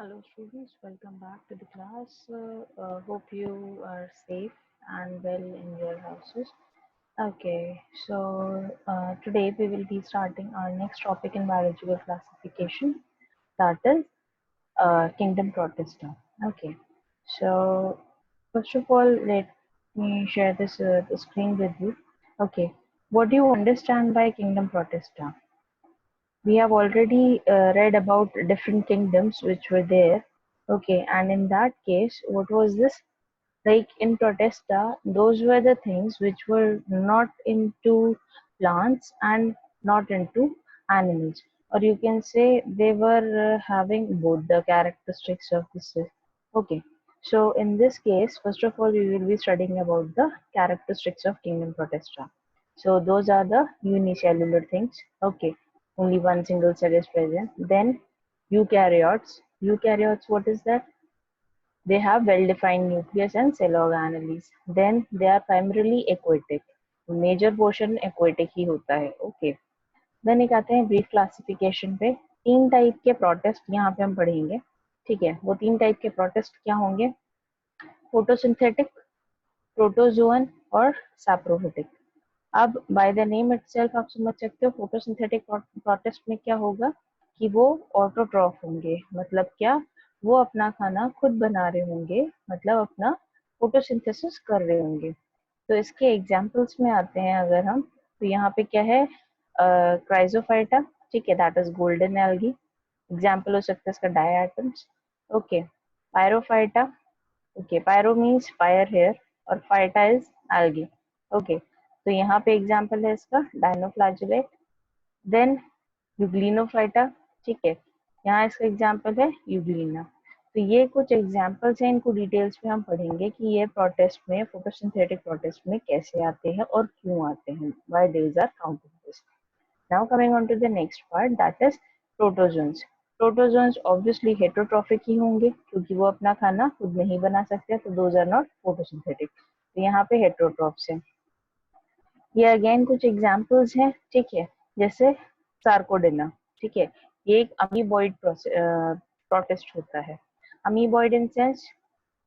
Hello students, welcome back to the class. Hope you are safe and well in your houses. Okay, today we will be starting our next topic in biological classification, that is Kingdom Protista. Okay, so first of all, let me share this the screen with you. Okay, what do you understand by Kingdom Protista? We have already read about different kingdoms which were there. Okay, and in that case, what was this? Like in Protesta, those were the things which were not into plants and not into animals. Or you can say they were having both the characteristics of this. Okay, so in this case, first of all, we will be studying about the characteristics of Kingdom Protesta. So those are the unicellular things. Okay, only one single cell is present. Then eukaryotes. Eukaryotes, what is that? They have well-defined nucleus and cell organelles. Then they are primarily aquatic. Major portion aquatic ही होता है. Okay. Then एक आते हैं brief classification पे. तीन type के protist यहाँ पे हम पढ़ेंगे. ठीक है, वो तीन टाइप के प्रोटिस्ट क्या होंगे? फोटोसिंथेटिक, प्रोटोजोअन और सैप्रोफिटिक. अब बाय द नेम इटसेल्फ आप समझ सकते हो फोटोसिंथेटिक प्रोटिस्ट में क्या होगा कि वो ऑटोट्रॉफ होंगे. मतलब क्या? वो अपना खाना खुद बना रहे होंगे, मतलब अपना फोटोसिंथेसिस कर रहे होंगे. तो इसके एग्जांपल्स में आते हैं अगर हम, तो यहाँ पे क्या है? क्राइजोफाइटा. ठीक है, that is golden algae. Example हो सकता है इसका diatoms. Okay, pyrrophyta. Okay, pyrro means fire here और फाइटा इज एल्गी. ओके, तो यहाँ पे एग्जाम्पल है इसका डायनोफ्लैगेलेट. देन यूग्लिनोफाइटा. ठीक है, यहाँ इसका एग्जाम्पल है यूग्लिना. तो ये कुछ एग्जाम्पल्स हैं, इनको डिटेल्स में हम पढ़ेंगे कि ये प्रोटेस्ट में, फोटोसिंथेटिक प्रोटेस्ट में कैसे आते हैं और क्यों आते हैं. Why days are counted this. Now coming on to the next part, that is protozoans. Protozoans obviously heterotrophic ही होंगे क्योंकि वो अपना खाना खुद नहीं बना सकते, तो दोज आर नॉट फोटोसिंथेटिक. तो यहाँ पे हेटरोट्रॉफ्स हैं. ये अगेन कुछ एग्जांपल्स हैं. ठीक है, जैसे सार्कोडेना. ठीक है, ये एक अमीबॉइड प्रोटिस्ट होता है. Amoeboid in sense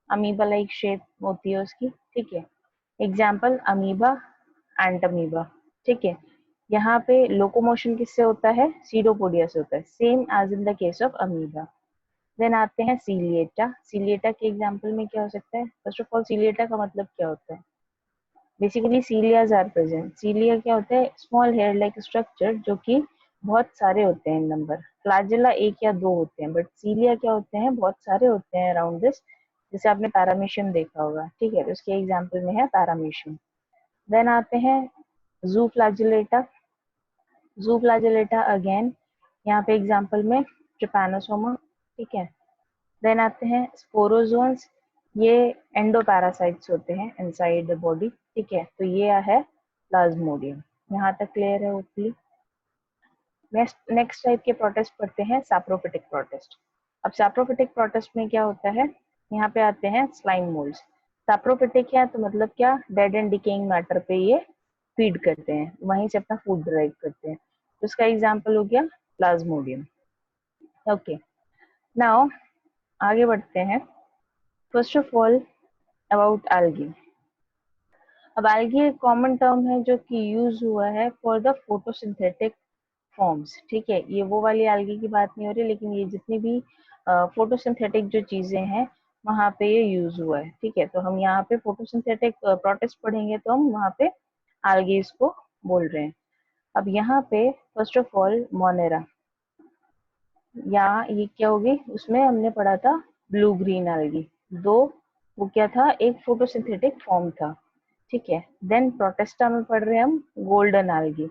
amoeba like shape होती है उसकी. ठीक है, एग्जाम्पल अमीबा, एंटमीबा. ठीक है, यहाँ पे लोकोमोशन किससे होता है? सीडोपोडिया से होता है, same as in the case of amoeba. Then आते हैं सीलिएटा. सीलिएटा के एग्जाम्पल में क्या हो सकता है? फर्स्ट ऑफ ऑल, सीलिएटा का मतलब क्या होता है? Basically cilia are present. Cilia क्या होता है? स्मॉल हेयर लाइक स्ट्रक्चर जो कि बहुत सारे होते हैं नंबर. फ्लैजेला एक या दो होते हैं, बट सीलिया क्या होते हैं? बहुत सारे होते हैं अराउंड दिस. जैसे आपने पैरामीशियम देखा होगा. ठीक है, तो उसके एग्जाम्पल में है पैरामीशियम. देन आते हैं जू फ्लैजिलेटा. जू फ्लैजिलेटा अगेन यहाँ पे एग्जाम्पल में ट्रिपैनोसोमा. ठीक है, देन आते हैं स्पोरोजोन्स. ये एंडोपैरासाइट्स होते हैं इनसाइड द बॉडी. ठीक है, तो ये है प्लाज्मोडियम. यहाँ तक क्लियर है होपफुली. नेक्स्ट टाइप के प्रोटिस्ट पढ़ते हैं सैप्रोफिटिक प्रोटिस्ट. अब सैप्रोफिटिक प्रोटिस्ट में क्या होता है? यहाँ पे आते हैं स्लाइम मोल्ड्स. सैप्रोफिटिक है तो मतलब क्या? डेड एंड डिकेइंग मैटर पे ये फीड करते हैं, वहीं से अपना फूड ड्राइव करते हैं. तो इसका एग्जाम्पल हो गया प्लाज्मोडियम. ओके, नाउ आगे बढ़ते हैं. First of all about algae. अब एल्गी एक कॉमन टर्म है जो कि यूज हुआ है फॉर द फोटोसिंथेटिक फॉर्म्स. ठीक है, ये वो वाली एल्गी की बात नहीं हो रही, लेकिन ये जितनी भी फोटोसिंथेटिक जो चीजें हैं वहां पे ये यूज हुआ है. ठीक है, तो हम यहाँ पे फोटोसिंथेटिक प्रोटिस्ट पढ़ेंगे तो हम वहाँ पे एल्गीज को बोल रहे हैं. अब यहाँ पे फर्स्ट ऑफ ऑल मोनेरा, यहाँ ये क्या होगी? उसमें हमने पढ़ा था ब्लू ग्रीन एल्गी. दो, वो क्या था? एक फोटोसिंथेटिक फॉर्म था. ठीक है, देन प्रोटेस्टा में पढ़ रहे हैं हम गोल्डन एल्गी.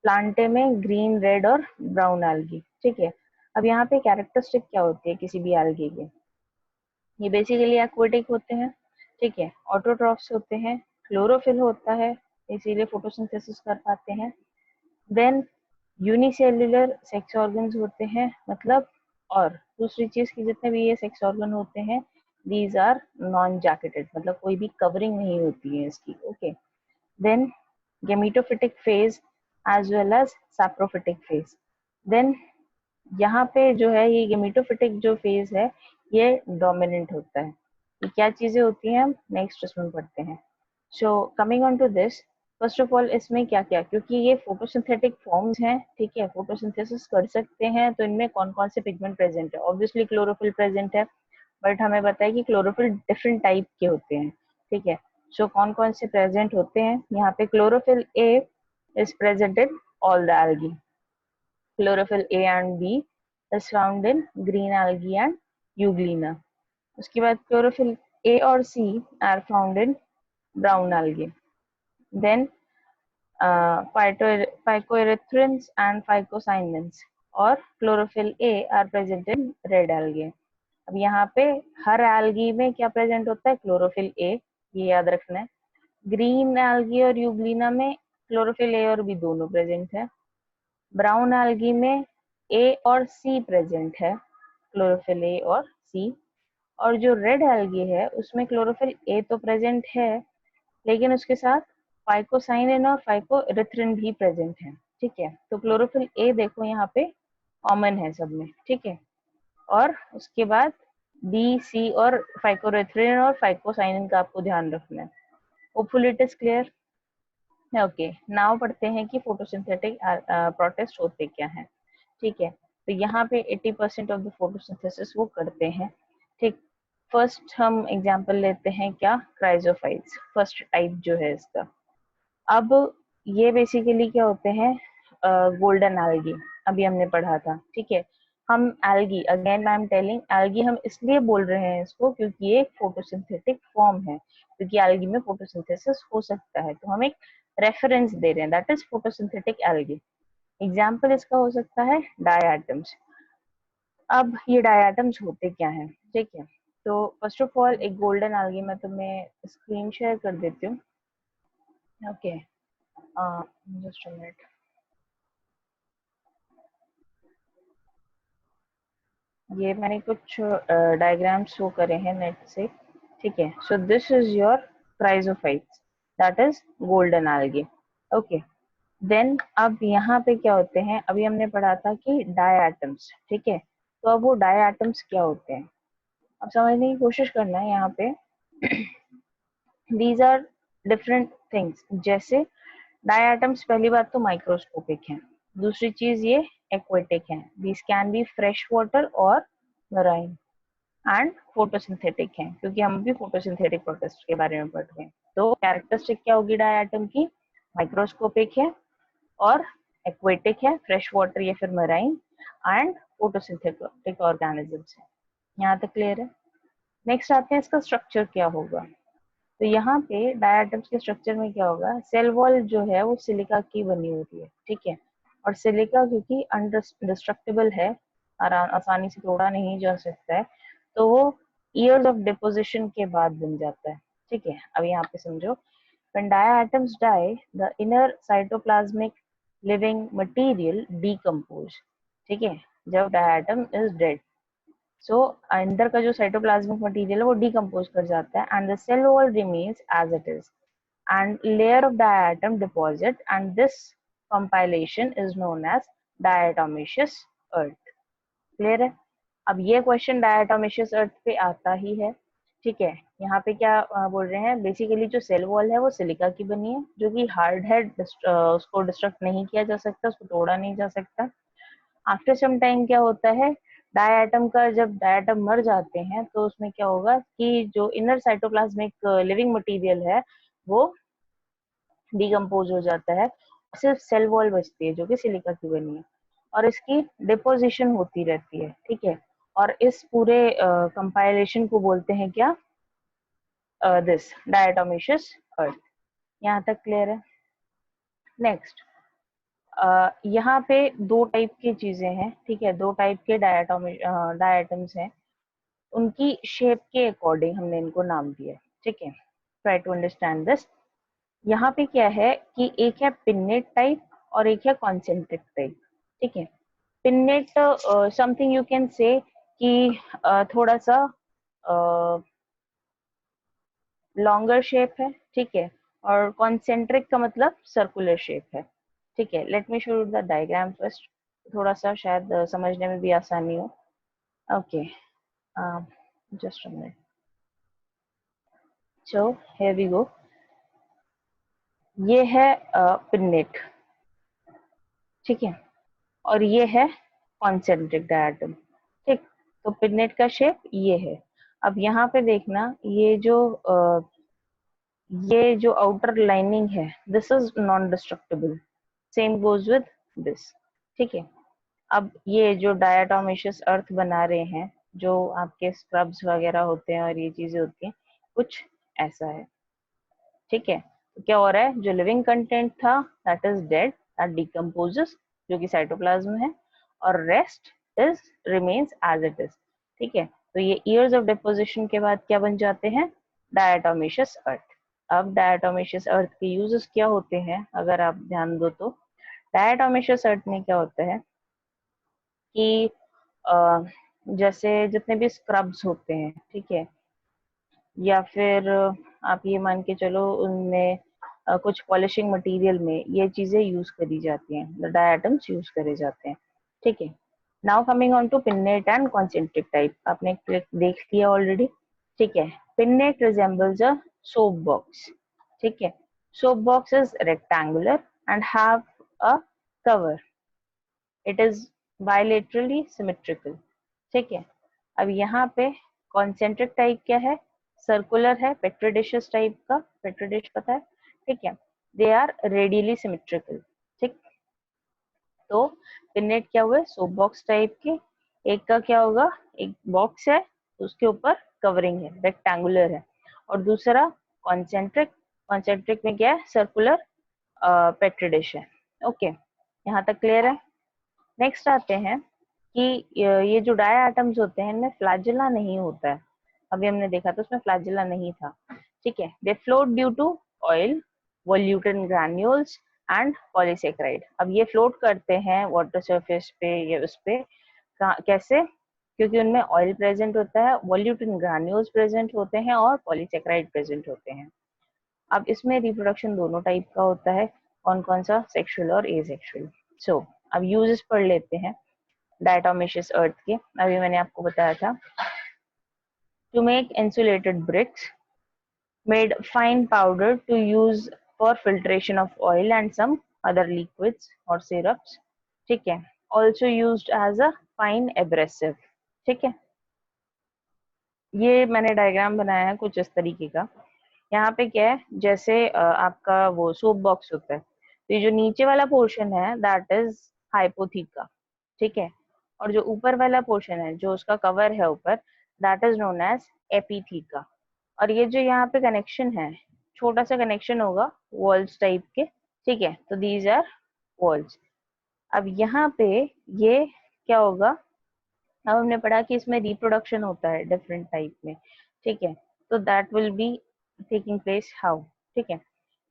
प्लांटे में ग्रीन, रेड और ब्राउन एल्गी. ठीक है, अब यहाँ पे कैरेक्टरिस्टिक क्या होती है किसी भी एल्गी के? ये बेसिकली एक्वेटिक होते हैं. ठीक है, ऑटोट्रॉफ्स होते हैं, क्लोरोफिल होता है, इसीलिए फोटोसिंथेसिस कर पाते हैं. देन यूनिसेल्युलर सेक्स ऑर्गन्स होते हैं, मतलब और दूसरी चीज की जितने भी ये सेक्स ऑर्गन होते हैं दीज आर नॉन जैकेटेड, मतलब कोई भी कवरिंग नहीं होती है इसकी. Okay, then gametophytic phase as well as saprophytic phase. Then यहाँ पे जो है ये गेमेटोफिटिक जो फेज है ये डोमिनेंट होता है। ये क्या चीजें होती हैं हम नेक्स्ट उसमें पढ़ते हैं। So coming on to this, first of all इसमें क्या क्या, क्योंकि ये फोटोसिंथेटिक फॉर्म्स हैं, ठीक है, फोटोसिंथेसिस कर सकते हैं, तो इनमें कौन कौन से पिगमेंट प्रेजेंट है। ऑब्वियसली क्लोरोफिल प्रेजेंट है, बट हमें बताया कि क्लोरोफिल डिफरेंट टाइप के होते हैं, ठीक है। सो कौन कौन से प्रेजेंट होते हैं यहाँ पे, chlorophyll A is present in all the algae, chlorophyll A and B is found in green algae and euglena. उसके बाद chlorophyll A और C are found in brown algae. Then phycoerythrins and phycocyanins और chlorophyll A are present in red algae. अब यहाँ पे हर algae में क्या present होता है, क्लोरोफिल ए, ये याद रखना है। ग्रीन एल्गी और यूग्लिना में क्लोरोफिल ए और बी दोनों प्रेजेंट है। ब्राउन एल्गी में ए और सी प्रेजेंट है, क्लोरोफिल ए और सी। और जो रेड एल्गी है उसमें क्लोरोफिल ए तो प्रेजेंट है, लेकिन उसके साथ फाइकोसाइनिन और फाइकोएरिथ्रिन भी प्रेजेंट है, ठीक है। तो क्लोरोफिल ए देखो यहाँ पे कॉमन है सब में, ठीक है। और उसके बाद बी, सी और फाइकोरेथ्रिन और फाइकोसाइनिन का आपको ध्यान रखना है। Hopefully it is clear. Okay, now पढ़ते हैं कि फोटोसिंथेटिक प्रोटेस्ट होते क्या हैं, ठीक है। तो यहाँ पे 80% ऑफ द फोटोसिंथेसिस वो करते हैं, ठीक। फर्स्ट हम एग्जांपल लेते हैं क्या, क्राइजोफाइट्स, फर्स्ट टाइप जो है इसका। अब ये बेसिकली क्या होते हैं, गोल्डन एल्गी, अभी हमने पढ़ा था, ठीक है। हम algae, again I am telling, algae हम इसलिए बोल रहे हैं इसको क्योंकि ये एक फोटोसिंथेटिक फॉर्म है, क्योंकि एल्गी में फोटोसिंथेसिस हो सकता है, तो हम एक रेफरेंस दे रहे हैं, that is photosynthetic algae. Example इसका हो सकता है डायटम्स। अब ये डायटम्स होते क्या हैं, ठीक है। तो फर्स्ट ऑफ ऑल एक गोल्डन एल्गी, मैं तुम्हें स्क्रीन शेयर कर देती हूँ, ओके, जस्ट अ मिनट। ये मैंने कुछ डायग्राम शो करे हैं नेट से, ठीक है। So this is your chrysophytes, that is golden algae, okay. Then अब यहाँ पे क्या होते हैं, अभी हमने पढ़ा था कि डायटम्स, ठीक है। तो अब वो डायटम्स क्या होते हैं, अब समझने की कोशिश करना है यहाँ पे। दीज आर डिफरेंट थिंग्स, जैसे डायटम्स, पहली बात तो माइक्रोस्कोपिक है, दूसरी चीज ये एक्वेटिक है, this can be fresh water और मराइन, एंड फोटोसिंथेटिक है, क्योंकि हम भी फोटोसिंथेटिक प्रोसेस के बारे में पढ़ रहे हैं। तो कैरेक्टरिस्टिक क्या होगी डायटम की, माइक्रोस्कोपिक है और एक्वेटिक है, फ्रेश वाटर या फिर मराइन, एंड फोटोसिंथेटिक ऑर्गेनिजम्स है। यहाँ तक क्लियर है। नेक्स्ट आते हैं इसका स्ट्रक्चर क्या होगा। तो यहाँ पे डायटम्स के स्ट्रक्चर में क्या होगा, सेल वॉल जो है वो सिलिका की बनी होती है, ठीक है। और सिलिका क्योंकि अनडिस्ट्रक्टेबल है, आसानी से तोड़ा नहीं जा सकता है, तो वो ईयर्स ऑफ डिपोजिशन के बाद बन जाता है, ठीक है। अब यहाँ पे समझो, when diatoms die the inner cytoplasmic living material decompose, ठीक है। जब डायटम इज डेड, सो अंदर का जो साइटोप्लाज्मिक मटेरियल है वो डिकम्पोज कर जाता है, and the cell wall remains as it is, and layer of diatom deposit, and this compilation is known as diatomaceous earth. Clear है। अब ये क्वेश्चन डायटोमिशियस अर्थ पे आता ही है, ठीक है। यहाँ पे क्या बोल रहे हैं, बेसिकली जो सेल वॉल है वो सिलिका की बनी है, जो कि हार्ड है, उसको डिस्ट्रक्ट नहीं किया जा सकता, उसको तोड़ा नहीं जा सकता। आफ्टर सम टाइम क्या होता है, डायटम का, जब डायटम मर जाते हैं तो उसमें क्या होगा कि जो इनर साइटोप्लाज्मिक लिविंग मटेरियल है वो डिकम्पोज हो जाता है, सिर्फ सेल वॉल बचती है जो कि सिलिका की बनी है, और इसकी डिपोजिशन होती रहती है, ठीक है। और इस पूरे कंपाइलेशन को बोलते हैं क्या, दिस डायटोमिशियस अर्थ। यहाँ तक क्लियर है। नेक्स्ट, यहाँ पे दो टाइप की चीजें हैं, ठीक है, दो टाइप के डायटम्स हैं, उनकी शेप के अकॉर्डिंग हमने इनको नाम दिया है, ठीक है। Try to understand this. यहाँ पे क्या है कि एक है पिन्नेट टाइप और एक है कॉन्सेंट्रिक टाइप, ठीक है। Pennate something you can say कि थोड़ा सा लॉन्गर शेप है, ठीक है। और कॉन्सेंट्रिक का मतलब सर्कुलर शेप है, ठीक है। Let me show the diagram first. थोड़ा सा शायद समझने में भी आसानी हो। Okay, just a minute. So here we go. ये है पिन्नेट, ठीक है, और ये है कॉन्सेंट्रिक डायटम, ठीक। तो पिन्नेट का शेप ये है। अब यहाँ पे देखना, ये जो आउटर लाइनिंग है, this is non destructible, same goes with this, ठीक है। अब ये जो डायटोमिशियस अर्थ बना रहे हैं, जो आपके स्क्रब्स वगैरह होते हैं और ये चीजें होती हैं, कुछ ऐसा है, ठीक है। तो क्या हो रहा है, जो लिविंग कंटेंट था that is dead, that decomposes, जो कि साइटोप्लाज्म है, और rest is remains as it is, ठीक है। तो ये ईयर्स ऑफ डिपोजिशन के बाद क्या बन जाते हैं, डायटोमिशियस अर्थ। अब डायटोमिशियस अर्थ के यूजेस क्या होते हैं, अगर आप ध्यान दो तो डायटोमिशियस अर्थ में क्या होता है कि जैसे जितने भी स्क्रब्स होते हैं, ठीक है, या फिर आप ये मान के चलो उनमें कुछ पॉलिशिंग मटेरियल में ये चीजें यूज करी जाती हैं, द डाई आइटम्स यूज करे जाते हैं, ठीक है। Now coming on to pinnate and concentric type, आपने देख लिया ऑलरेडी, ठीक है। Pinnate resembles a soap box, ठीक है। Soap box is rectangular and have a cover, it is bilaterally symmetrical, ठीक है। अब यहाँ पे कॉन्सेंट्रिक टाइप क्या है, सर्कुलर है, पेट्रोडिशस टाइप का, पेट्रोडिश पता है, ठीक है। दे आर रेडियली सिमेट्रिकल, ठीक। तो पिन्नेट क्या हुए, सोप बॉक्स टाइप के। एक का क्या होगा, एक बॉक्स है, उसके ऊपर कवरिंग है, रेक्टेंगुलर है, और दूसरा कॉन्सेंट्रिक, कॉन्सेंट्रिक में क्या है, सर्कुलर पेट्रोडिश है, ओके। यहाँ तक क्लियर है। नेक्स्ट आते हैं कि ये जो डाई एटम्स होते हैं इनमें फ्लैजेला नहीं होता है, अभी हमने देखा था उसमें फ्लैजेला नहीं था, ठीक है। They float due to oil, volutin granules and polysaccharide. अब ये फ्लोट करते हैं वाटर सरफेस पे या उस पे, कैसे, क्योंकि उनमें ऑयल प्रेजेंट होता है, वॉल्यूटिन ग्रैन्यूल्स प्रेजेंट होते हैं और पॉलीसेक्राइड प्रेजेंट होते हैं। अब इसमें रिप्रोडक्शन दोनों टाइप का होता है, कौन कौन सा, सेक्सुअल और एसेक्सुअल। सो अब यूजेस पढ़ लेते हैं डायटोमिशियस अर्थ के, अभी मैंने आपको बताया था। To make insulated bricks, made fine powder to use for filtration of oil and some other liquids और सिरप्स, ठीक है। Also used as a fine abrasive, ठीक है। ये मैंने डायग्राम बनाया है कुछ इस तरीके का। यहाँ पे क्या है, जैसे आपका वो सोप बॉक्स होता है, तो ये जो नीचे वाला पोर्शन है दैट इज हाइपोथीका, ठीक है। और जो ऊपर वाला पोर्शन है, जो उसका कवर है ऊपर, दैट इज नोन एज एपीथीका। और ये जो यहाँ पे कनेक्शन है, छोटा सा कनेक्शन होगा वॉल्स टाइप के, ठीक है। तो दीज आर वॉल्स। अब यहाँ पे ये क्या होगा, अब हमने पढ़ा कि इसमें रिप्रोडक्शन होता है डिफरेंट टाइप में, ठीक है। तो that will be taking place how, ठीक है।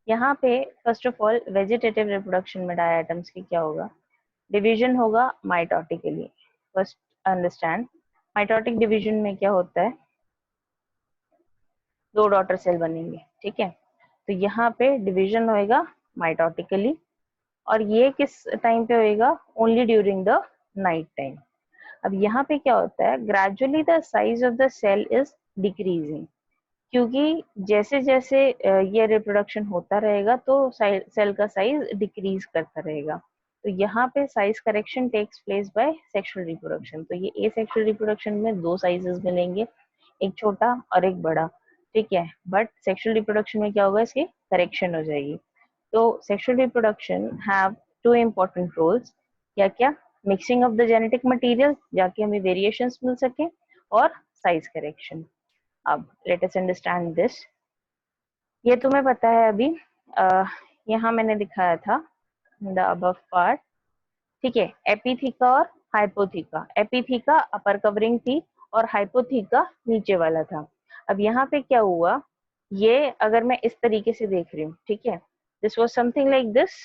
यहाँ पे first of all vegetative reproduction में डाई आइटम्स की क्या होगा, डिवीजन होगा mitotically. First understand, mitotic division में क्या होता है, दो डॉटर सेल बनेंगे, ठीक है। तो यहाँ पे डिवीजन होएगा माइटोटिकली, और ये किस टाइम पे होएगा, only during the night time. अब यहाँ पे क्या होता है, gradually the size of the cell is decreasing, क्योंकि जैसे जैसे ये रिप्रोडक्शन होता रहेगा तो सेल का साइज डिक्रीज करता रहेगा। तो यहाँ पे size correction takes place by sexual reproduction. तो ये एसेक्सुअल रिप्रोडक्शन में दो साइजेस मिलेंगे, एक छोटा और एक बड़ा, ठीक है। बट सेक्सुअल रिप्रोडक्शन में क्या होगा, इसकी करेक्शन हो जाएगी। तो sexual reproduction have two important roles, क्या क्या, mixing of the genetic material, जाके हमें वेरिएशंस मिल सके, और साइज करेक्शन। अब लेट अस अंडरस्टैंड दिस। ये तुम्हें पता है अभी, यहाँ मैंने दिखाया था द अबव पार्ट, ठीक है। एपीथीका और हाइपोथीका, एपीथीका अपर कवरिंग थी और हाइपोथीका नीचे वाला था। अब यहाँ पे क्या हुआ, ये अगर मैं इस तरीके से देख रही हूँ, ठीक है, this was something like this,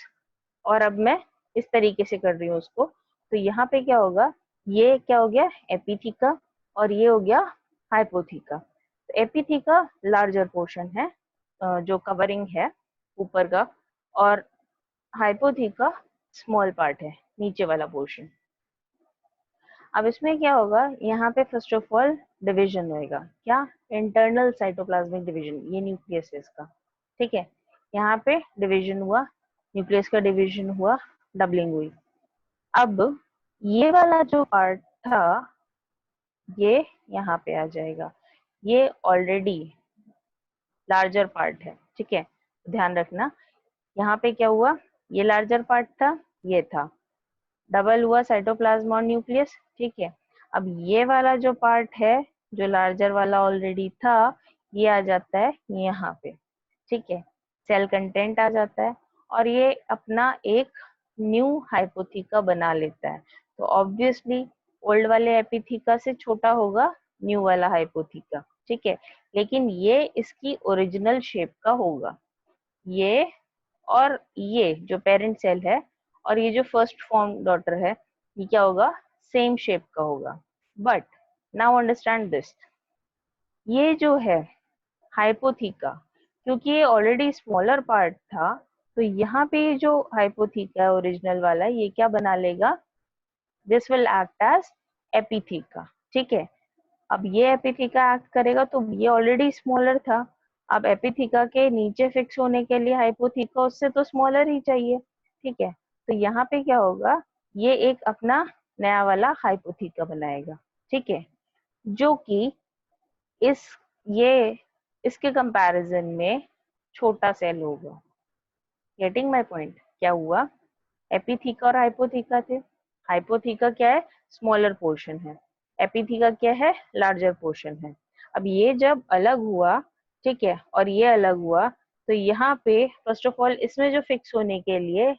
और अब मैं इस तरीके से कर रही हूँ उसको, तो यहाँ पे क्या होगा, ये क्या हो गया, एपीथीका, और ये हो गया हाइपोथीका। तो एपीथीका लार्जर पोर्शन है, जो कवरिंग है ऊपर का, और हाइपोथीका स्मॉल पार्ट है, नीचे वाला पोर्शन, अब इसमें क्या होगा, यहाँ पे फर्स्ट ऑफ ऑल डिवीजन होएगा, क्या, इंटरनल साइटोप्लाज्मिक डिवीजन, ये न्यूक्लियस है इसका, ठीक है। यहाँ पे डिवीजन हुआ, न्यूक्लियस का डिवीजन हुआ, डबलिंग हुई। अब ये वाला जो पार्ट था ये यहाँ पे आ जाएगा, ये ऑलरेडी लार्जर पार्ट है, ठीक है। ध्यान रखना, यहाँ पे क्या हुआ, ये लार्जर पार्ट था, ये था, डबल हुआ साइटोप्लाज्म और न्यूक्लियस, ठीक है। अब ये वाला जो पार्ट है, जो लार्जर वाला ऑलरेडी था, ये आ जाता है यहाँ पे, ठीक है। सेल कंटेंट आ जाता है और ये अपना एक न्यू हाइपोथीका बना लेता है। तो ऑब्वियसली ओल्ड वाले एपिथीका से छोटा होगा न्यू वाला हाइपोथीका, ठीक है। लेकिन ये इसकी ओरिजिनल शेप का होगा, ये और ये जो पेरेंट सेल है और ये जो फर्स्ट फॉर्म डॉटर है, ये क्या होगा, सेम शेप का होगा। बट नाउ अंडरस्टैंड दिस, ये जो है हाइपोथीका, क्योंकि ये ऑलरेडी स्मॉलर पार्ट था, तो यहाँ पे जो हाइपोथीका है ओरिजिनल वाला, ये क्या बना लेगा, दिस विल एक्ट एज एपिथीका, ठीक है। अब ये एपिथीका एक्ट करेगा, तो ये ऑलरेडी स्मॉलर था, अब एपिथीका के नीचे फिक्स होने के लिए हाइपोथीका उससे तो स्मॉलर ही चाहिए, ठीक है। तो यहाँ पे क्या होगा, ये एक अपना नया वाला हाइपोथीका बनाएगा, ठीक है, जो कि इस ये इसके कंपैरिजन में छोटा सेल होगा। गेटिंग माय पॉइंट, क्या हुआ, एपिथीका और हाइपोथीका थे, हाइपोथीका क्या है, स्मॉलर पोर्शन है, एपिथीका क्या है, लार्जर पोर्शन है। अब ये जब अलग हुआ, ठीक है, और ये अलग हुआ, तो यहाँ पे फर्स्ट ऑफ ऑल इसमें जो फिक्स होने के लिए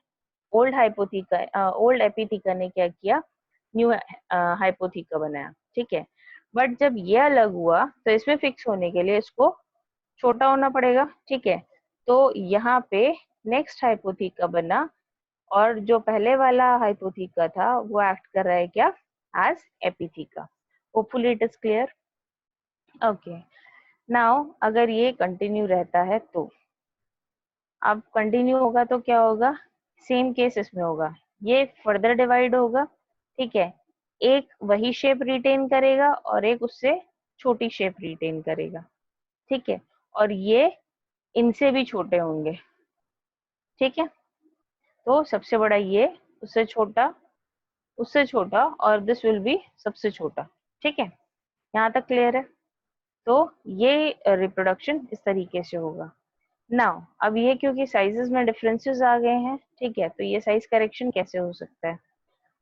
ओल्ड एपिथीका ने क्या किया, न्यू हाइपोथीका बनाया, ठीक है। बट जब ये अलग हुआ, तो इसमें फिक्स होने के लिए इसको छोटा होना पड़ेगा, ठीक है। तो यहाँ पे नेक्स्ट हाइपोथीका बना और जो पहले वाला हाइपोथीका था वो एक्ट कर रहा है क्या, as epitheca. Hopefully it is clear. Okay, now अगर ये कंटिन्यू रहता है तो, अब कंटिन्यू होगा तो क्या होगा, सेम केस इसमें होगा, ये फर्दर डिवाइड होगा, ठीक है। एक वही शेप रिटेन करेगा और एक उससे छोटी शेप रिटेन करेगा, ठीक है। और ये इनसे भी छोटे होंगे, ठीक है। तो सबसे बड़ा ये, उससे छोटा और दिस विल बी सबसे छोटा, ठीक है। यहाँ तक क्लियर है। तो ये रिप्रोडक्शन इस तरीके से होगा। नाउ अब ये क्योंकि साइजेस में डिफरेंसेस आ गए हैं, ठीक है, तो ये साइज करेक्शन कैसे हो सकता है।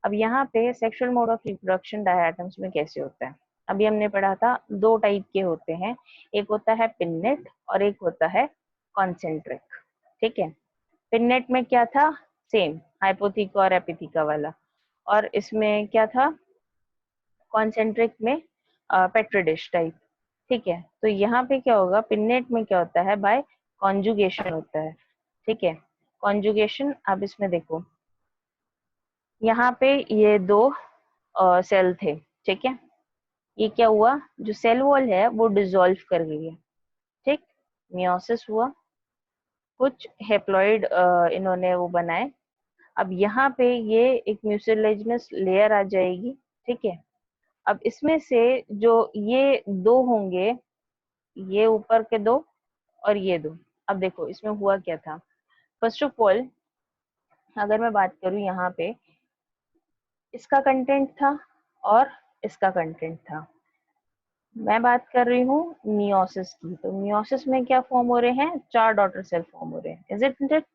अब यहाँ पे sexual mode of reproduction diatoms में कैसे होता है, अभी हमने पढ़ा था दो टाइप के होते हैं, एक होता है पिन्नेट और एक होता है कॉन्सेंट्रिक, ठीक है। पिन्नेट में क्या था, सेम हाइपोथीका और एपिथीका वाला, और इसमें क्या था, कॉन्सेंट्रिक में पेट्री डिश टाइप, ठीक है। तो यहाँ पे क्या होगा, पिन्नेट में क्या होता है, बाय कॉन्जुगेशन होता है, ठीक है। कॉन्जुगेशन, अब इसमें देखो, यहाँ पे ये दो सेल थे, ठीक है। ये क्या हुआ, जो सेल वॉल है वो डिसॉल्व कर गई है, ठीक, मियोसिस हुआ, कुछ हेप्लॉइड इन्होंने वो बनाए। अब यहाँ पे ये एक म्यूसिलेजिनस लेयर आ जाएगी, ठीक है। अब इसमें से जो ये दो होंगे, ये ऊपर के दो और ये दो, अब देखो इसमें हुआ क्या था। फर्स्ट ऑफ ऑल अगर मैं बात करूं, यहाँ पे इसका कंटेंट था और इसका कंटेंट था, मैं बात कर रही हूँ मियोसिस की। तो मियोसिस में क्या फॉर्म हो रहे हैं, चार डॉटर सेल फॉर्म हो रहे हैं, इज इट।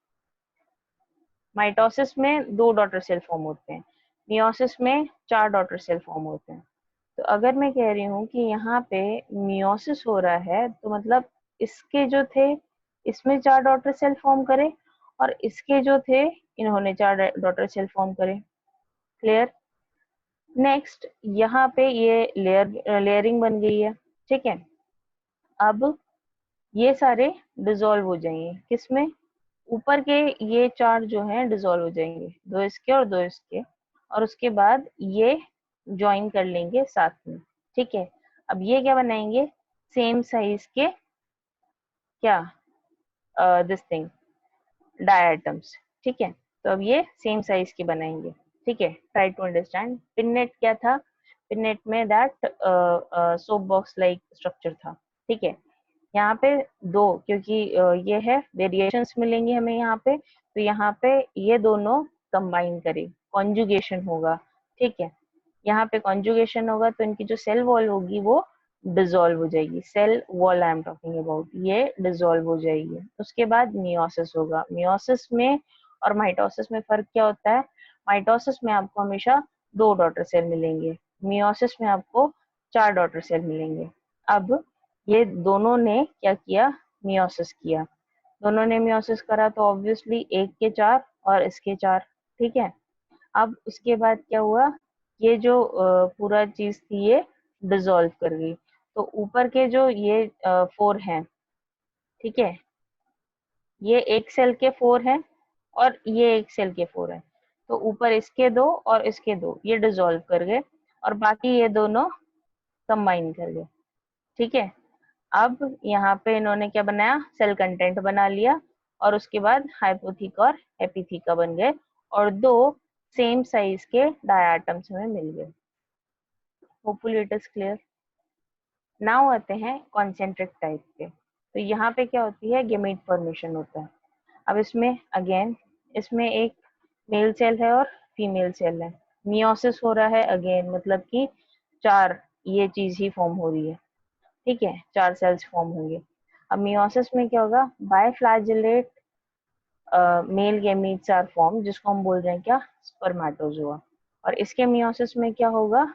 माइटोसिस में दो डॉटर सेल फॉर्म होते हैं, मियोसिस में चार डॉटर सेल फॉर्म होते हैं। तो अगर मैं कह रही हूँ कि यहाँ पे मियोसिस हो रहा है, तो मतलब इसके जो थे, इसमें चार डॉटर सेल फॉर्म करे और इसके जो थे, इन्होंने चार डॉटर सेल फॉर्म करे। क्लियर। नेक्स्ट यहाँ पे ये लेयरिंग बन गई है, ठीक है। अब ये सारे डिसॉल्व हो जाएंगे, किसमें, ऊपर के ये चार जो हैं डिसॉल्व हो जाएंगे, दो इसके और दो इसके, और उसके बाद ये ज्वाइन कर लेंगे साथ में, ठीक है। अब ये क्या बनाएंगे, सेम साइज के, क्या, दिस थिंग, डायटम्स, ठीक है। तो अब ये सेम साइज के बनाएंगे, ठीक है। ट्राई टू अंडरस्टैंड, पिन्नेट क्या था, पिनेट में that soap box like structure था। ठीक है, यहाँ पे दो, क्योंकि ये है वेरिएशंस मिलेंगी हमें यहाँ पे, तो यहाँ पे ये दोनों कंबाइन करें, कॉन्जुगेशन होगा। ठीक है, यहाँ पे कॉन्जुगेशन होगा तो इनकी जो सेल वॉल होगी वो डिसॉल्व हो जाएगी। Cell wall I am talking about, ये डिसॉल्व हो जाएगी। उसके बाद मियोसिस होगा। मियोसिस में और माइटोसिस में फर्क क्या होता है? माइटोसिस में आपको हमेशा 2 डॉटर सेल मिलेंगे, मियोसिस में आपको 4 डॉटर सेल मिलेंगे। अब ये दोनों ने क्या किया? मियोसिस किया। दोनों ने मियोसिस करा तो ऑब्वियसली एक के 4 और इसके 4। ठीक है, अब इसके बाद क्या हुआ? ये जो पूरा चीज थी ये डिसॉल्व कर गई। तो ऊपर के जो ये 4 हैं, ठीक है, ये एक सेल के 4 हैं और ये एक सेल के 4 हैं। तो ऊपर इसके 2 और इसके 2 ये डिसॉल्व कर गए और बाकी ये दोनों कंबाइन कर गए। ठीक है, अब यहाँ पे इन्होंने क्या बनाया? सेल कंटेंट बना लिया और उसके बाद हाइपोथीका और एपिथीका बन गए और 2 सेम साइज के डायटम्स हमें मिल गए। Hopefully it is clear. Now आते हैं कॉन्सेंट्रिक टाइप पे। तो यहाँ पे क्या होती है? गेमीट फॉर्मेशन होता है। अब इसमें अगेन इसमें एक मेल सेल है और फीमेल सेल है। मियोसिस हो रहा है अगेन, मतलब कि 4 ये चीज ही फॉर्म हो रही है। ठीक है, 4 सेल्स फॉर्म होंगे। अब मियोसिस में क्या होगा? बायफ्लैजेलेट मेल गेमीट्स आर फॉर्म, जिसको हम बोल रहे हैं क्या? स्पर्मेटोजोआ। और इसके मियोसिस में क्या होगा?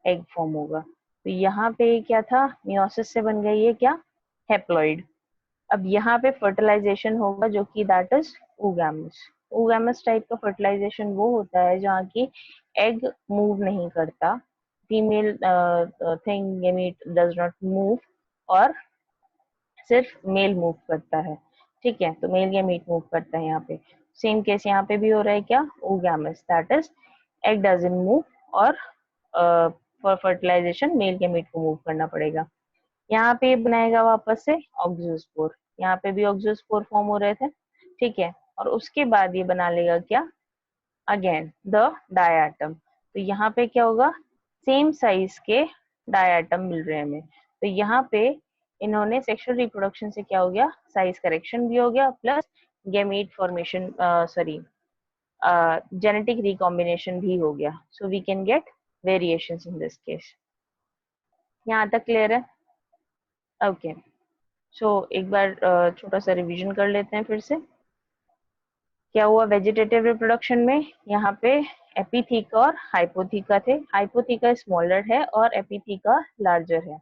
एग फॉर्म होगा। तो यहाँ पे क्या था? मियोसिस से बन गई है क्या? हेप्लॉइड। अब यहाँ पे फर्टिलाइजेशन होगा जो कि that is oogamous। oogamous type का फर्टिलाइजेशन वो होता है जहाँ की एग मूव नहीं करता, female thing gamete does not move और सिर्फ मेल मूव करता है। ठीक है, तो मेल गेमीट मूव करता है। यहाँ पे सेम केस यहाँ पे भी हो रहा है क्या? oogamous, that is egg doesn't move और फॉर फर्टिलाइजेशन मेल गेमीट को मूव करना पड़ेगा। यहाँ पे बनाएगा वापस से ऑक्सियोस्पोर। यहाँ पे भी ऑक्सियोस्पोर फॉर्म हो रहे थे। ठीक है, और उसके बाद ये बना लेगा क्या? Again the diatom. तो यहाँ पे क्या होगा? सेम साइज के डायटम मिल रहे हैं हमें। तो यहाँ पे इन्होंने सेक्सुअल रिप्रोडक्शन से क्या हो गया? साइज करेक्शन भी हो गया plus gamete formation, sorry genetic recombination भी हो गया। So we can get variations in this case. यहाँ तक क्लियर है? ओके, सो एक बार छोटा सा रिवीजन कर लेते हैं फिर से। क्या हुआ वेजिटेटिव रिप्रोडक्शन में? यहाँ पे एपिथीका और हाइपोथीका थे। हाइपोथीका स्मॉलर है और एपिथीका लार्जर है।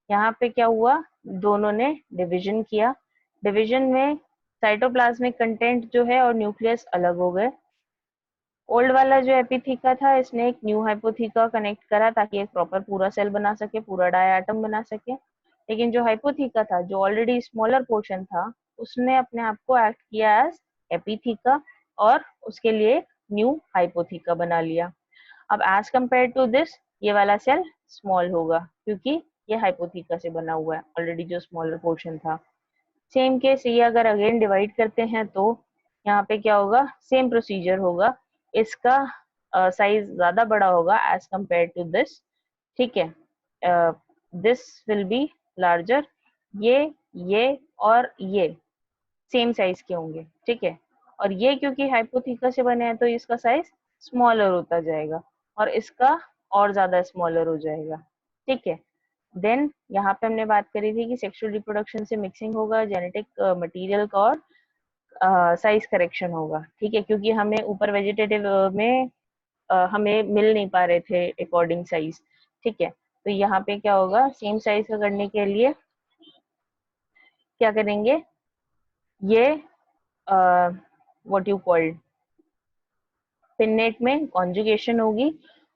यहाँ पे क्या हुआ? दोनों ने डिवीजन किया। डिवीजन में साइटोप्लाज्मिक कंटेंट जो है और न्यूक्लियस अलग हो गए। ओल्ड वाला जो एपिथीका था इसने एक न्यू हाइपोथीका कनेक्ट करा ताकि एक प्रॉपर पूरा सेल बना सके, पूरा डायटम बना सके। लेकिन जो हाइपोथीका था, जो ऑलरेडी स्मॉलर पोर्शन था, उसने अपने आप को एक्ट किया एज एपिथीका और उसके लिए न्यू हाइपोथीका बना लिया। अब एज कंपेयर टू दिस, ये वाला सेल स्मॉल होगा क्योंकि ये हाइपोथीका से बना हुआ है ऑलरेडी जो स्मॉलर पोर्शन था। सेम केस ये अगर अगेन डिवाइड करते हैं तो यहाँ पे क्या होगा? सेम प्रोसीजर होगा। इसका साइज ज्यादा बड़ा होगा एज कंपेयर टू दिस। ठीक है, दिस विल बी लार्जर। ये और ये सेम साइज के होंगे। ठीक है, और ये क्योंकि हाइपोथीका से बने हैं तो इसका साइज स्मॉलर होता जाएगा और इसका और ज्यादा स्मॉलर हो जाएगा। ठीक है, देन यहाँ पे हमने बात करी थी कि सेक्सुअल रिप्रोडक्शन से मिक्सिंग होगा, जेनेटिक मटेरियल का और साइज करेक्शन होगा। ठीक है, क्योंकि हमें ऊपर वेजिटेटिव में हमें मिल नहीं पा रहे थे अकॉर्डिंग साइज। ठीक है, तो यहाँ पे क्या होगा? सेम साइज का करने के लिए क्या करेंगे? ये व्हाट यू कॉल्ड, पिन्नेट में कॉन्जुगेशन होगी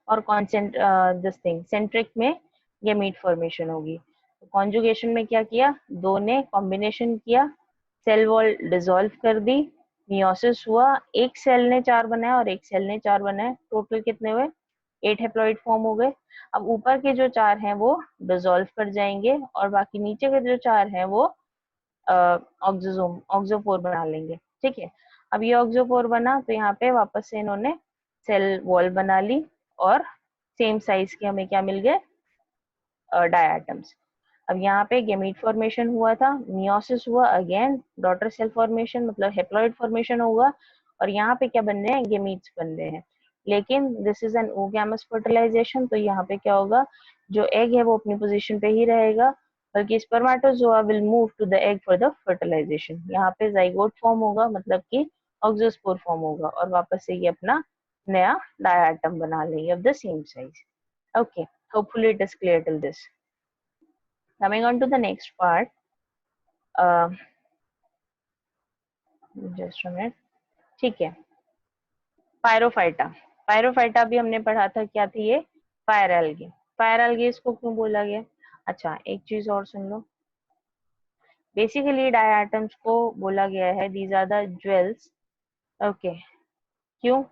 और दिस थिंग सेंट्रिक में गेमीट फॉर्मेशन होगी। कॉन्जुगेशन में क्या किया? दो ने कॉम्बिनेशन किया, सेल वॉल डिसॉल्व कर दी, मियोसिस हुआ, एक सेल ने 4 बनाया और एक सेल ने 4 बनाए। टोटल कितने हुए? 8 हेप्लॉइड फॉर्म हो गए। अब ऊपर के जो 4 हैं वो डिसॉल्व कर जाएंगे और बाकी नीचे के जो 4 हैं वो ऑक्सोफोर बना लेंगे। ठीक है, अब ये ऑक्सोफोर बना तो यहाँ पे वापस से इन्होंने सेल वॉल बना ली और सेम साइज के हमें क्या मिल गए, डायटम्स। अब यहाँ पे गेमीट फॉर्मेशन हुआ था, मियोसिस हुआ, अगेन डॉटर सेल फॉर्मेशन मतलब हेप्लॉइड फॉर्मेशन होगा, और यहाँ पे क्या बन रहे हैं, गेमीट्स बन रहे हैं। लेकिन this is an oogamous fertilization, तो यहाँ पे क्या होगा, जो एग है वो अपनी पोजीशन पे ही रहेगा, बल्कि spermatozoa will move to the egg for the fertilization. यहाँ पे जाइगोट फॉर्म होगा, मतलब कि ऑक्सोस्पोर फॉर्म होगा, और वापस से ये अपना नया डायटम बना लेंगे of the same size. Okay, hopefully it is clear till this. Coming on to the next part, uh, just a minute, ठीक है। पायरोफाइटा, पायरोफाइटा भी हमने पढ़ा था, क्या थी ये, फायर एल्गी। फायर एल्गी इसको क्यों बोला गया, अच्छा एक चीज और सुन लो, बेसिकली डायटम्स को बोला गया है these are the jewels. Okay, क्यों,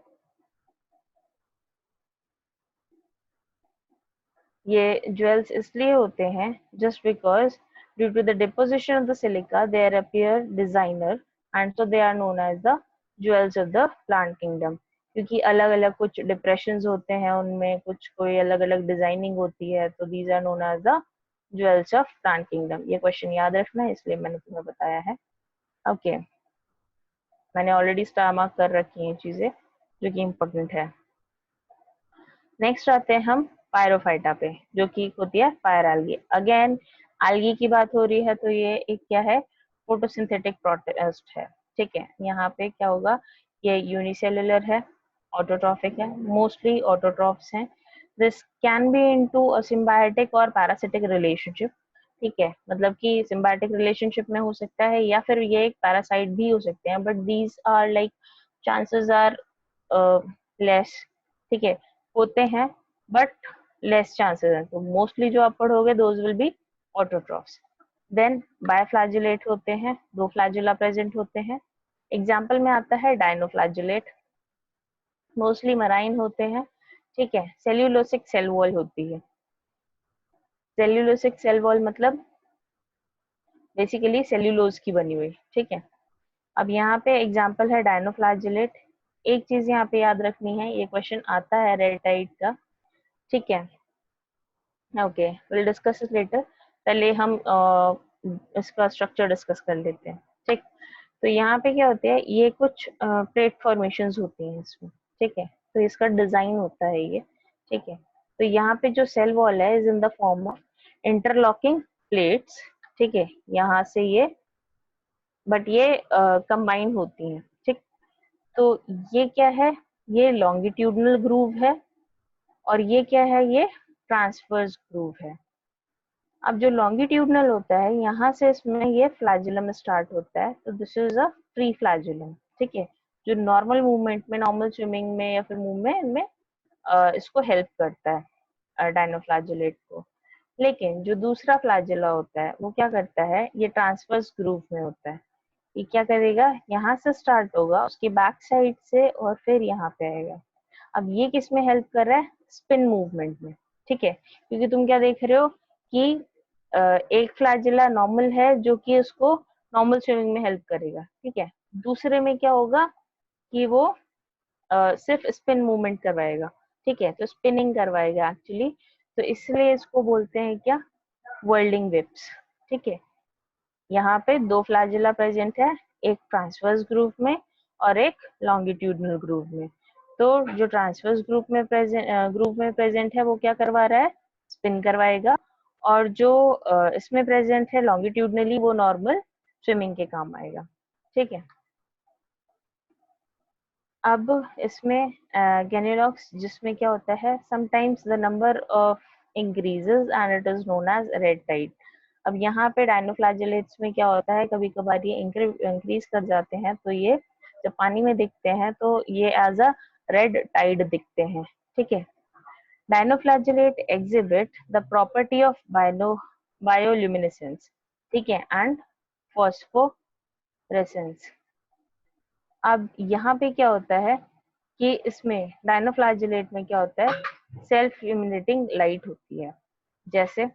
ये ज्वेल्स इसलिए होते हैं just because due to the deposition of the silica they appear designer, and so they are known as the jewels of the plant kingdom. क्योंकि अलग अलग कुछ डिप्रेशन होते हैं उनमें, कुछ कोई अलग अलग डिजाइनिंग होती है, तो these are known as the jewels of plant kingdom. ये क्वेश्चन याद रखना है, इसलिए मैंने तुम्हें बताया है। ओके, मैंने ऑलरेडी स्टार मार्क कर रखी हैं चीजें जो कि इम्पोर्टेंट है। नेक्स्ट आते हैं हम पायरोफाइटा पे, जो कि होती है फायर एल्गी। अगेन एल्गी की बात हो रही है, तो ये एक क्या है, फोटोसिंथेटिक प्रोटिस्ट है। ठीक है, यहाँ पे क्या होगा, ये यूनिसेलुलर है, ऑटोट्रॉफिक है, मोस्टली ऑटोट्रॉफ्स हैं। This can be into a symbiotic और पैरासिटिक रिलेशनशिप। ठीक है, मतलब कि सिम्बायोटिक रिलेशनशिप में हो सकता है, या फिर ये एक पैरासाइट भी हो सकते हैं, but these are like chances are less. ठीक है, होते हैं बट लेस चांसेस हैं, तो मोस्टली जो आप पढ़ोगे those will be autotrophs. Then biflagellate होते हैं, दो फ्लैजुला प्रेजेंट होते हैं। एग्जाम्पल में आता है डायनोफ्लैजुलेट, मोस्टली मराइन होते हैं। ठीक है, सेल्यूलोसिक सेल वॉल होती है, सेल्यूलोसिक सेल वॉल मतलब बेसिकली सेल्यूलोज की बनी हुई। ठीक है, अब यहाँ पे एग्जाम्पल है डायनोफ्लैजुलेट। एक चीज यहाँ पे याद रखनी है, ये क्वेश्चन आता है रेड टाइड का। ठीक है, okay, will discuss it later. पहले हम इसका स्ट्रक्चर डिस्कस कर लेते हैं। ठीक, तो यहाँ पे क्या होते हैं, ये कुछ प्लेट फॉर्मेशंस होती हैं इसमें। ठीक है, तो इसका डिजाइन होता है ये। ठीक है, तो यहाँ पे जो सेल वॉल है is in the form of interlocking plates. ठीक है, यहाँ से ये, बट ये कंबाइन होती हैं। ठीक, तो ये क्या है, ये लॉन्गिट्यूडनल ग्रूव है, और ये क्या है, ये ट्रांसवर्स ग्रूव है। अब जो लॉन्गिट्यूडनल होता है, यहाँ से इसमें ये फ्लैजुलम स्टार्ट होता है, तो दिस इज अ फ्री फ्लैजुलम। ठीक है, जो नॉर्मल मूवमेंट में, नॉर्मल स्विमिंग में या फिर मूव में इनमें इसको हेल्प करता है डायनोफ्लैजुलेट को। लेकिन जो दूसरा फ्लैजुला होता है वो क्या करता है, ये ट्रांसवर्स ग्रूव में होता है। ये क्या करेगा, यहाँ से स्टार्ट होगा, उसकी बैक साइड से, और फिर यहाँ पे आएगा। अब ये किस में हेल्प कर रहा है, स्पिन मूवमेंट में। ठीक है, क्योंकि तुम क्या देख रहे हो कि एक फ्लैजिला नॉर्मल है जो कि उसको नॉर्मल स्विमिंग में हेल्प करेगा। ठीक है, दूसरे में क्या होगा कि वो सिर्फ स्पिन मूवमेंट करवाएगा। ठीक है, तो स्पिनिंग करवाएगा एक्चुअली, तो इसलिए इसको बोलते हैं क्या, वर्ल्डिंग विप्स। ठीक है, यहाँ पे दो फ्लैजिला प्रेजेंट है, एक ट्रांसवर्स ग्रूव में और एक लॉन्गिट्यूडनल ग्रूव में। तो जो ट्रांसवर्स ग्रूव में प्रेजेंट है वो क्या करवा रहा है, स्पिन करवाएगा, और जो इसमें प्रेजेंट है लॉन्गिट्यूडनली, वो नॉर्मल स्विमिंग के काम आएगा। ठीक है, अब इसमें गैनिलॉक्स, जिसमें क्या होता है, sometimes the number of increases and it is known as red tide. अब यहाँ पे डायनोफ्लैजुलेट्स में क्या होता है, कभी कभार ये इंक्रीज कर जाते हैं, तो ये जब पानी में दिखते हैं तो ये एज अ रेड टाइड दिखते हैं। ठीक है, dinoflagellate exhibit the property of bioluminescence. ठीक है, एंड फॉस्फोरेसेंस। अब यहाँ पे क्या होता है कि इसमें डायनोफ्लैजुलेट में क्या होता है, सेल्फ इल्यूमिनेटिंग लाइट होती है। जैसे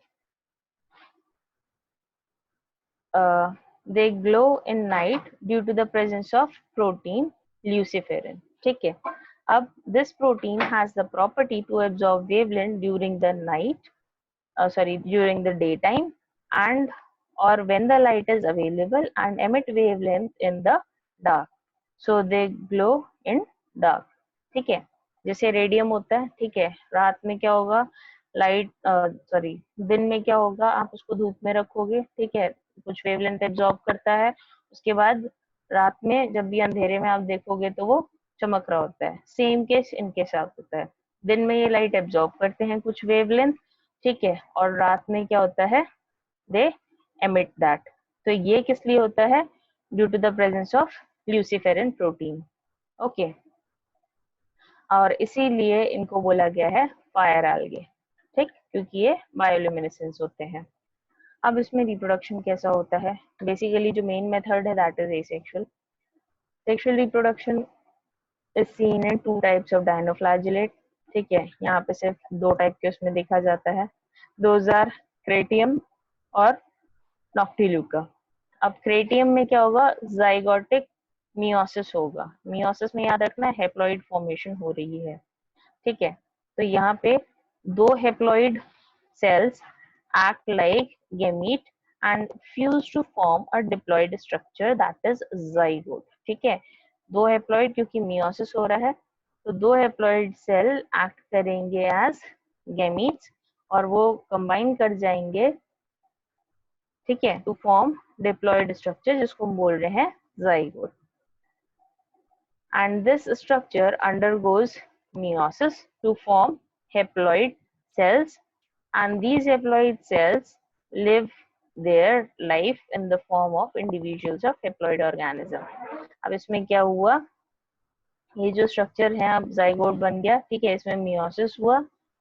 they glow in night due to the presence of protein luciferin. ठीक है, अब this protein has the property to absorb wavelength during the night, during the daytime and or when the light is available and emit wavelength in the dark. So they glow in dark. ठीक है, जैसे radium होता है, ठीक है, रात में क्या होगा, लाइट दिन में क्या होगा, आप उसको धूप में रखोगे, ठीक है, कुछ वेवलेंथ एब्जॉर्ब करता है, उसके बाद रात में जब भी अंधेरे में आप देखोगे तो वो चमक रहा होता है। सेम केस इनके साथ होता है, दिन में ये लाइट एब्जॉर्ब करते हैं कुछ वेवलेंथ, ठीक है, और रात में क्या होता है, दे एमिट दैट। तो ये किस लिए होता है, due to the presence of luciferin protein. Okay, और इसीलिए इनको बोला गया है फायर एल्गे, ठीक, क्योंकि ये बायोल्यूमिनेसेंस होते हैं। अब इसमें रिप्रोडक्शन कैसा होता है, बेसिकली जो मेन मेथड है that is asexual. Sexual reproduction is seen in two types of dinoflagellate, ठीक है, यहाँ पे सिर्फ दो टाइप के उसमें देखा जाता है, दोज आर क्रेटियम और नॉक्टिल्यूका। अब क्रेटियम में क्या होगा, जाइगोटिक मियोसिस होगा, मियोसिस में याद रखना हेप्लॉइड फॉर्मेशन हो रही है, ठीक है, तो यहाँ पे दो haploid cells act like gamete and fuse to form a diploid structure that is zygote, ठीक है, दो हेप्लॉइड, क्योंकि मियोसिस हो रहा है तो दो हेप्लॉइड सेल एक्ट करेंगे एज गैमीट्स और वो कंबाइन कर जाएंगे, ठीक है, टू फॉर्म डिप्लॉइड स्ट्रक्चर जिसको हम बोल रहे हैं zygote, and this structure undergoes meiosis to form haploid cells, and these haploid cells live their life in the form of individuals of haploid organism. अब इसमें क्या हुआ, ये जो स्ट्रक्चर है अब जाइगोट बन गया, ठीक है, इसमें मियोसिस हुआ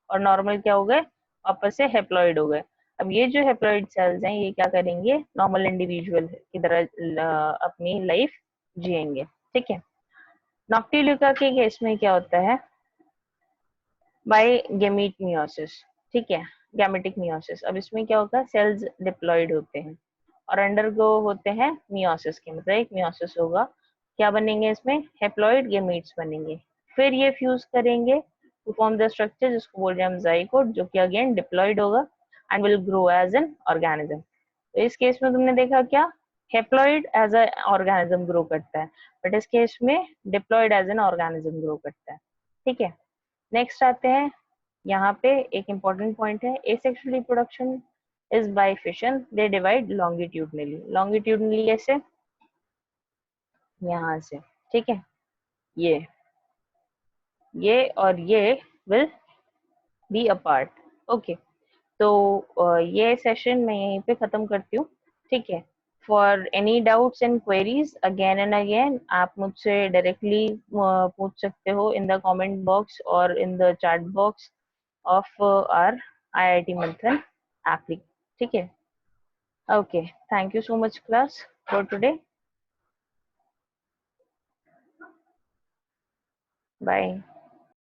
और नॉर्मल क्या हो गए, वापस से हेप्लॉइड हो गए। अब ये जो हेप्लॉइड सेल्स हैं ये क्या करेंगे, नॉर्मल इंडिविजुअल की तरह अपनी लाइफ जिएंगे, ठीक है। नॉक्टिल्यूका के केस में क्या होता है, बाय गैमीट मियोसिस, ठीक है, गैमेटिक मियोसिस। अब इसमें क्या होगा, सेल्स डिप्लॉइड होते हैं और अंडरगो होते हैं मियोसिस के, मतलब एक मियोसिस होगा, क्या बनेंगे इसमें, हेप्लॉइड गैमीट्स बनेंगे, फिर ये फ्यूज करेंगे टू फॉर्म द स्ट्रक्चर जिसको बोल रहे हैं हम जाइगोट, जो कि अगेन डिप्लॉइड होगा and will grow as an organism. तो इस केस में तुमने देखा क्या, haploid as a organism grow करता है, बट इस केस में diploid as an organism grow करता है, ठीक है। नेक्स्ट आते हैं, यहाँ पे एक इम्पोर्टेंट पॉइंट है, asexual reproduction is by fission, they divide longitudinally, longitudinally कैसे, यहाँ से, ठीक है, ये और ये विल बी अपार्ट। ओके, तो ये सेशन मैं यहीं पे खत्म करती हूँ, ठीक है। For any doubts and queries again and again आप मुझसे डायरेक्टली पूछ सकते हो इन द कमेंट बॉक्स और in the chat box of our IIT Manthan app, ठीक है। Okay, thank you so much class for today, bye.